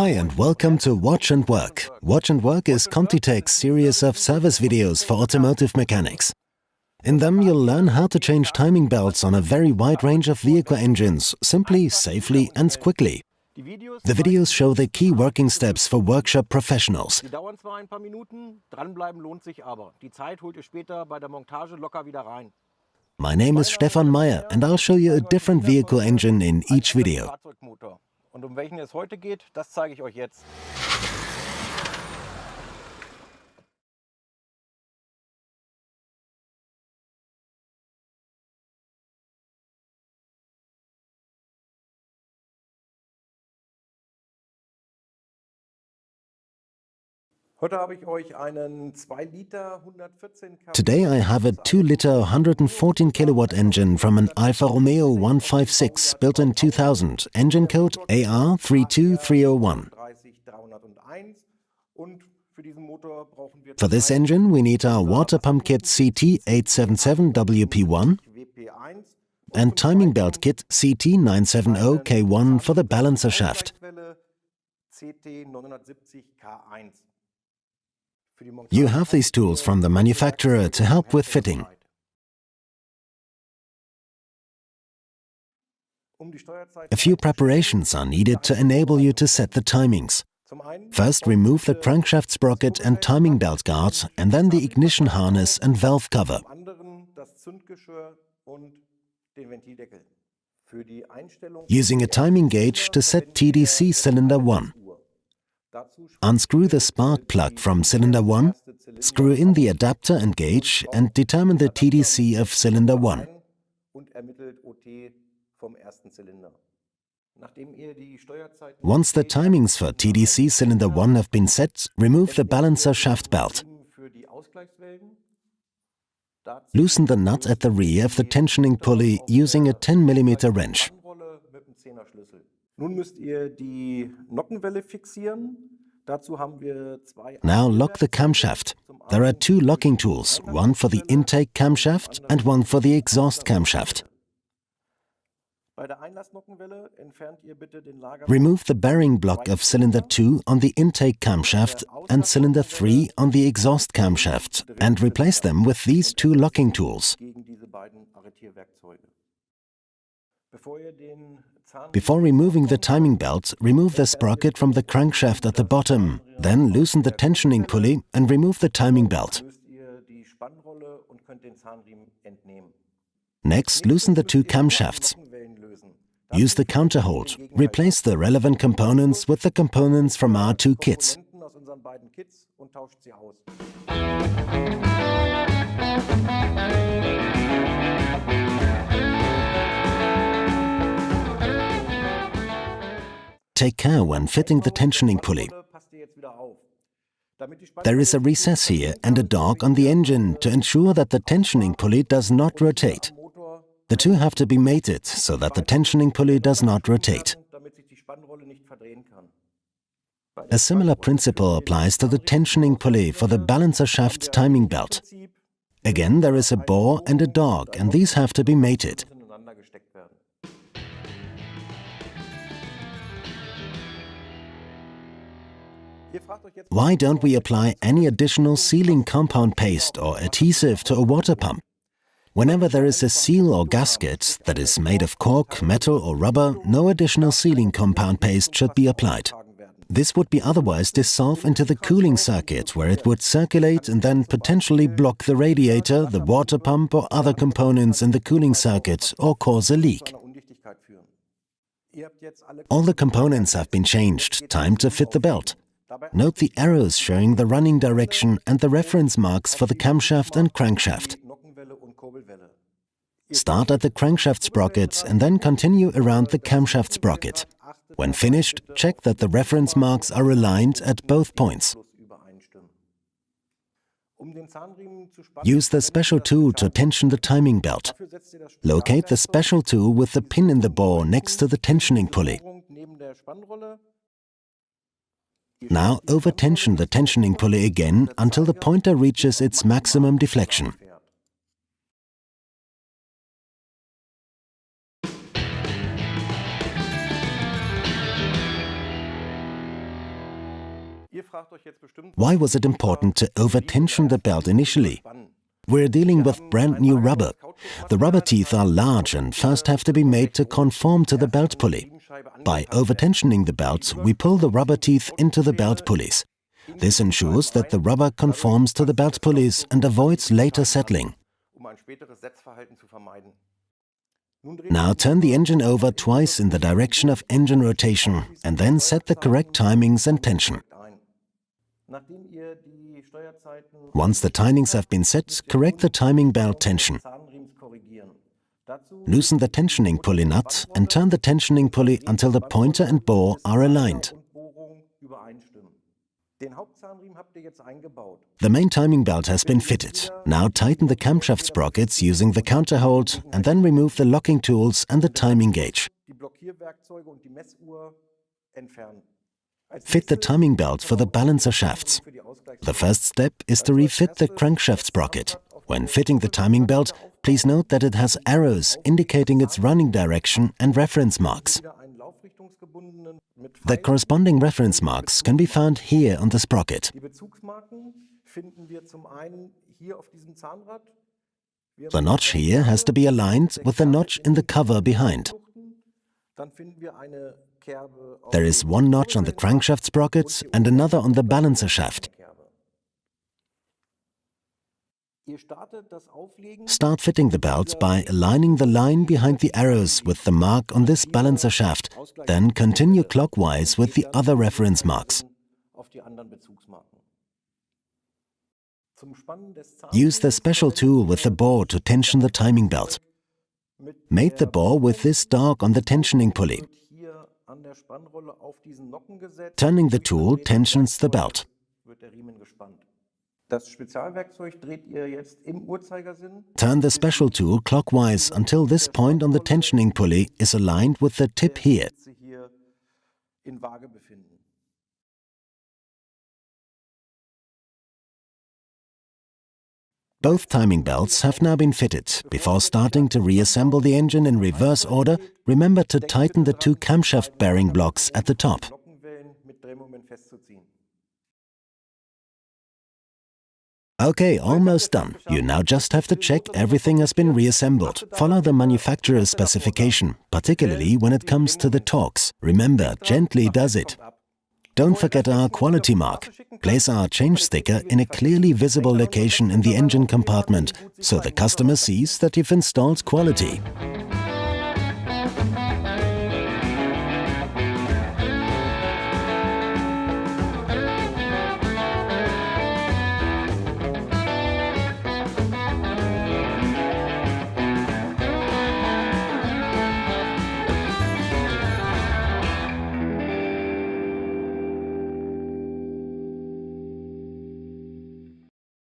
Hi and welcome to Watch and Work. Watch and Work is ComtiTech's series of service videos for automotive mechanics. In them you'll learn how to change timing belts on a very wide range of vehicle engines, simply, safely and quickly. The videos show the key working steps for workshop professionals. Die dauern zwar ein paar Minuten, dranbleiben lohnt sich aber. Die Zeit holt ihr später bei der Montage locker wieder rein. My name is Stefan Meyer and I'll show you a different vehicle engine in each video. Fahrzeugmotor. Und um welchen es heute geht, das zeige ich euch jetzt. Heute habe ich euch einen 2 Liter 114 kW. Today I have a 2-liter 114 kilowatt engine from an Alfa Romeo 156 built in 2000, engine code AR32301. For this engine we need our water pump kit CT877WP1 and timing belt kit CT970K1 for the balancer shaft. You have these tools from the manufacturer to help with fitting. A few preparations are needed to enable you to set the timings. First, remove the crankshaft sprocket and timing belt guard, and then the ignition harness and valve cover. Using a timing gauge to set TDC cylinder 1. Unscrew the spark plug from cylinder 1, screw in the adapter and gauge and determine the TDC of cylinder 1. Once the timings for TDC cylinder 1 have been set, remove the balancer shaft belt. Loosen the nut at the rear of the tensioning pulley using a 10 mm wrench. Nun müsst ihr die Nockenwelle fixieren. Dazu haben wir zwei. Now lock the camshaft. There are 2 locking tools, one for the intake camshaft and one for the exhaust camshaft. Bei der Einlassnockenwelle entfernt ihr bitte den Lager. Remove the bearing block of cylinder 2 on the intake camshaft and cylinder 3 on the exhaust camshaft and replace them with these 2 locking tools. Gegen diese beiden Arretierwerkzeuge. Before removing the timing belt, remove the sprocket from the crankshaft at the bottom. Then loosen the tensioning pulley and remove the timing belt. Next, loosen the 2 camshafts. Use the counterhold. Replace the relevant components with the components from our 2 kits. Take care when fitting the tensioning pulley. There is a recess here and a dog on the engine to ensure that the tensioning pulley does not rotate. The 2 have to be mated so that the tensioning pulley does not rotate. A similar principle applies to the tensioning pulley for the balancer shaft timing belt. Again, there is a bore and a dog, and these have to be mated. Why don't we apply any additional sealing compound paste or adhesive to a water pump? Whenever there is a seal or gasket that is made of cork, metal or rubber, no additional sealing compound paste should be applied. This would be otherwise dissolve into the cooling circuit where it would circulate and then potentially block the radiator, the water pump or other components in the cooling circuit or cause a leak. All the components have been changed, time to fit the belt. Note the arrows showing the running direction and the reference marks for the camshaft and crankshaft. Start at the crankshaft sprocket and then continue around the camshaft sprocket. When finished, check that the reference marks are aligned at both points. Use the special tool to tension the timing belt. Locate the special tool with the pin in the bore next to the tensioning pulley. Now over-tension the tensioning pulley again until the pointer reaches its maximum deflection. Why was it important to over-tension the belt initially? We're dealing with brand new rubber. The rubber teeth are large and first have to be made to conform to the belt pulley. By over-tensioning the belt, we pull the rubber teeth into the belt pulleys. This ensures that the rubber conforms to the belt pulleys and avoids later settling. Now turn the engine over twice in the direction of engine rotation and then set the correct timings and tension. Once the timings have been set, correct the timing belt tension. Loosen the tensioning pulley nut and turn the tensioning pulley until the pointer and bore are aligned. The main timing belt has been fitted. Now tighten the camshaft sprockets using the counterhold and then remove the locking tools and the timing gauge. Fit the timing belt for the balancer shafts. The first step is to refit the crankshaft sprocket. When fitting the timing belt, please note that it has arrows indicating its running direction and reference marks. The corresponding reference marks can be found here on the sprocket. The notch here has to be aligned with the notch in the cover behind. There is one notch on the crankshaft sprocket and another on the balancer shaft. Start fitting the belt by aligning the line behind the arrows with the mark on this balancer shaft, then continue clockwise with the other reference marks. Use the special tool with the bore to tension the timing belt. Mate the bore with this dog on the tensioning pulley. Turning the tool tensions the belt. Turn the special tool clockwise until this point on the tensioning pulley is aligned with the tip here. Both timing belts have now been fitted. Before starting to reassemble the engine in reverse order, remember to tighten the two camshaft bearing blocks at the top. Okay, almost done. You now just have to check everything has been reassembled. Follow the manufacturer's specification, particularly when it comes to the torques. Remember, gently does it. Don't forget our quality mark. Place our change sticker in a clearly visible location in the engine compartment, so the customer sees that you've installed quality.